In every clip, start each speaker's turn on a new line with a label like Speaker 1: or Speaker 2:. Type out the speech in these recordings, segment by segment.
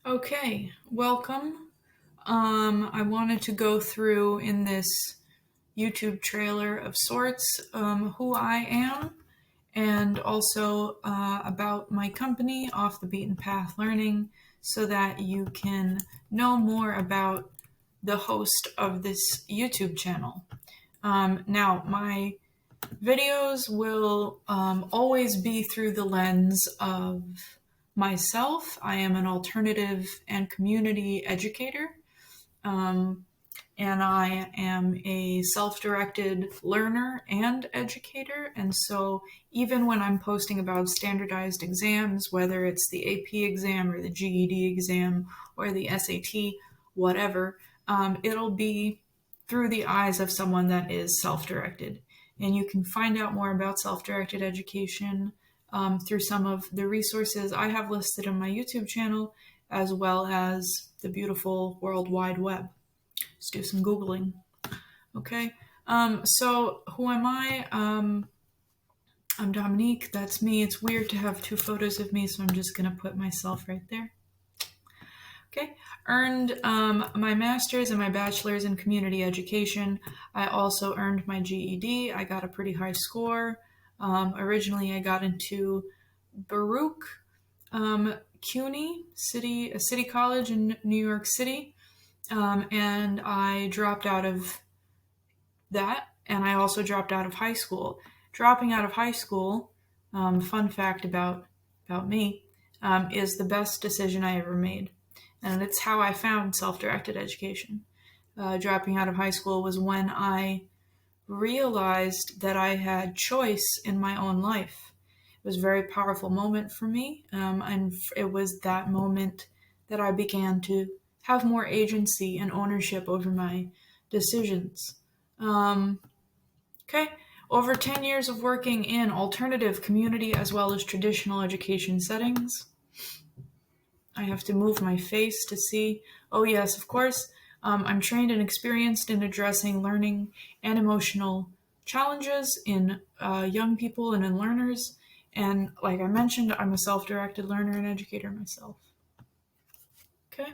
Speaker 1: Okay, welcome. I wanted to go through in this YouTube trailer of sorts who I am and also about my company, Off the Beaten Path Learning, so that you can know more about the host of this YouTube channel. Now, my videos will always be through the lens of myself. I am an alternative and community educator, um, and I am a self directed learner and educator. And so, even when I'm posting about standardized exams, whether it's the AP exam or the GED exam or the SAT, whatever, it'll be through the eyes of someone that is self directed. And you can find out more about self directed education through some of the resources I have listed on my YouTube channel, as well as the beautiful World Wide Web. Just do some Googling. Okay. So who am I? I'm Dominique. That's me. It's weird to have two photos of me, so I'm just going to put myself right there. Okay. Earned my master's and my bachelor's in community education. I also earned my GED. I got a pretty high score. Originally, I got into Baruch CUNY, a city college in New York City. And I dropped out of that, and I also dropped out of high school. Dropping out of high school, fun fact about me, is the best decision I ever made. And it's how I found self-directed education. Dropping out of high school was when I realized that I had choice in my own life. It was a very powerful moment for me, and it was that moment that I began to have more agency and ownership over my decisions. Okay, over 10 years of working in alternative community as well as traditional education settings. I have to move my face to see. Oh, yes, of course. I'm trained and experienced in addressing learning and emotional challenges in young people and in learners. And like I mentioned, I'm a self-directed learner and educator myself. Okay.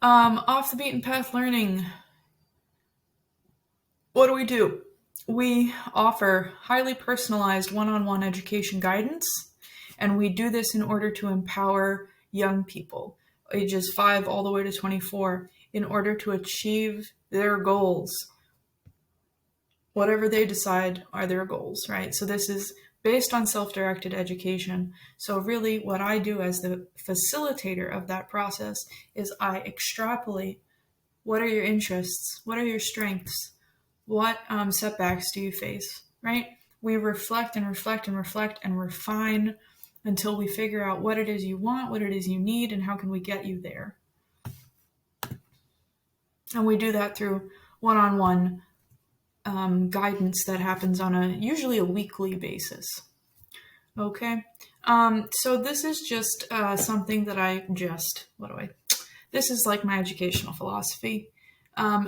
Speaker 1: Off the Beaten Path Learning. What do? We offer highly personalized one-on-one education guidance, and we do this in order to empower young people, ages 5 all the way to 24, in order to achieve their goals. Whatever they decide are their goals, right? So this is based on self-directed education. So really what I do as the facilitator of that process is I extrapolate what are your interests, what are your strengths, what setbacks do you face, right? We reflect and reflect and reflect and refine until we figure out what it is you want, what it is you need, and how can we get you there. And we do that through one-on-one guidance that happens on usually a weekly basis. Okay, so this is just something that this is like my educational philosophy.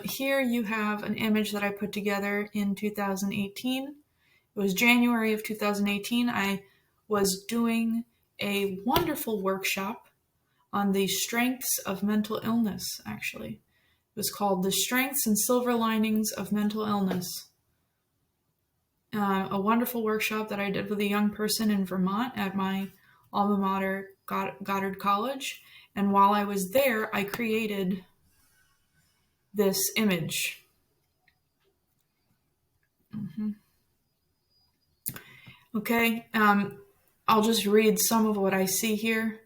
Speaker 1: Here you have an image that I put together in 2018. It was January of 2018. I was doing a wonderful workshop on the strengths of mental illness, actually. It was called The Strengths and Silver Linings of Mental Illness. A wonderful workshop that I did with a young person in Vermont at my alma mater, Goddard College. And while I was there, I created this image. Okay, I'll just read some of what I see here.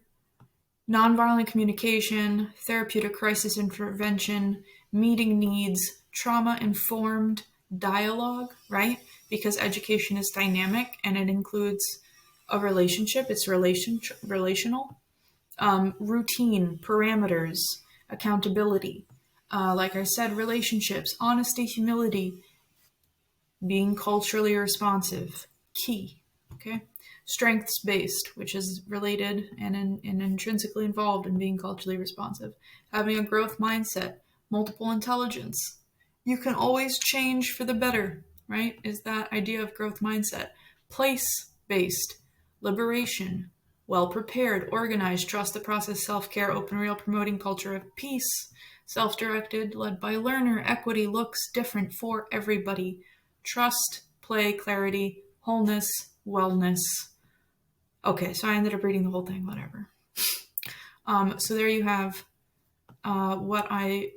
Speaker 1: Nonviolent communication, therapeutic crisis intervention, meeting needs, trauma-informed dialogue, right? Because education is dynamic and it includes a relationship. It's relational. Routine, parameters, accountability. Like I said, relationships, honesty, humility, being culturally responsive, key, okay? Strengths-based, which is related and intrinsically involved in being culturally responsive. Having a growth mindset, multiple intelligence. You can always change for the better, right? Is that idea of growth mindset. Place-based, liberation, well-prepared, organized, trust the process, self-care, open, real, promoting culture of peace, self-directed, led by learner, equity, looks different for everybody, trust, play, clarity, wholeness, wellness. Okay, so I ended up reading the whole thing, whatever. So there you have what I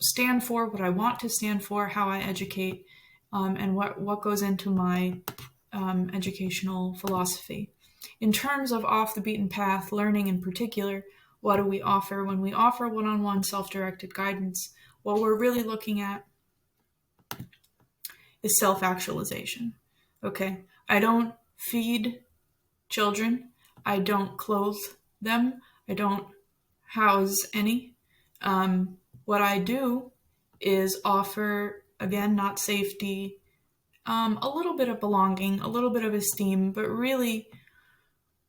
Speaker 1: stand for, what I want to stand for, how I educate, and what goes into my educational philosophy. In terms of off the beaten path learning in particular, what do we offer? When we offer one-on-one self-directed guidance, what we're really looking at is self-actualization. Okay? I don't feed children. I don't clothe them. I don't house any. What I do is offer, again, not safety, a little bit of belonging, a little bit of esteem, but really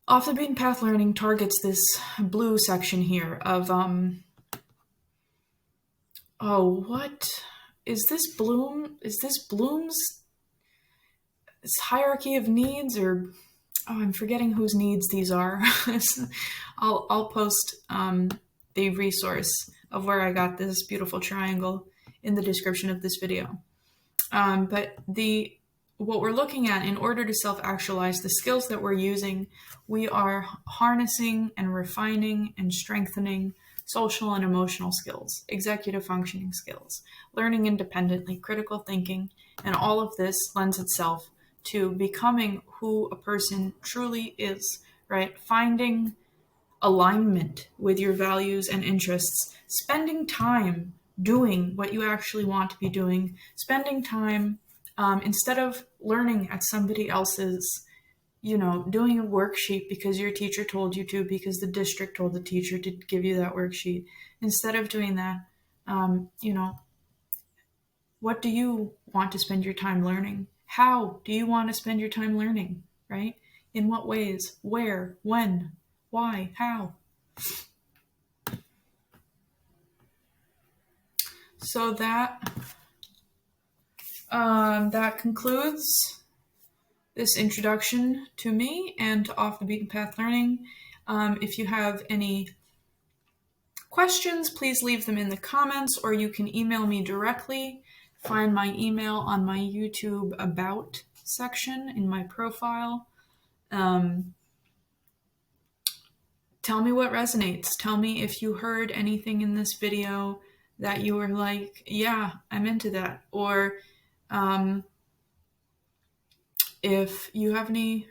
Speaker 1: off the beaten path learning targets this blue section here of, what is this Bloom? Is this Bloom's hierarchy of needs, or I'm forgetting whose needs these are. I'll post the resource of where I got this beautiful triangle in the description of this video. But what we're looking at in order to self-actualize, the skills that we're using, we are harnessing and refining and strengthening social and emotional skills, executive functioning skills, learning independently, critical thinking, and all of this lends itself to becoming who a person truly is, right? Finding alignment with your values and interests, spending time doing what you actually want to be doing, spending time instead of learning at somebody else's, doing a worksheet because your teacher told you to, because the district told the teacher to give you that worksheet. Instead of doing that, what do you want to spend your time learning? How do you want to spend your time learning, right? In what ways? Where? When? Why? How? So that concludes this introduction to me and to Off the Beaten Path Learning. If you have any questions, please leave them in the comments, or you can email me directly. Find my email on my YouTube About section in my profile. Tell me what resonates. Tell me if you heard anything in this video that you were like, yeah, I'm into that. Or if you have any,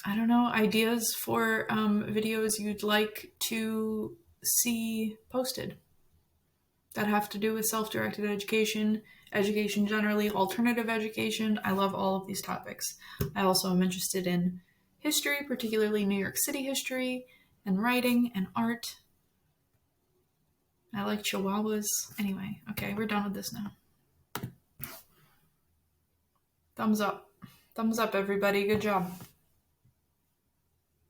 Speaker 1: ideas for videos you'd like to see posted that have to do with self-directed education, education generally, alternative education. I love all of these topics. I also am interested in history, particularly New York City history, and writing and art. I like chihuahuas. Anyway, okay, we're done with this now. Thumbs up. Thumbs up, everybody. Good job.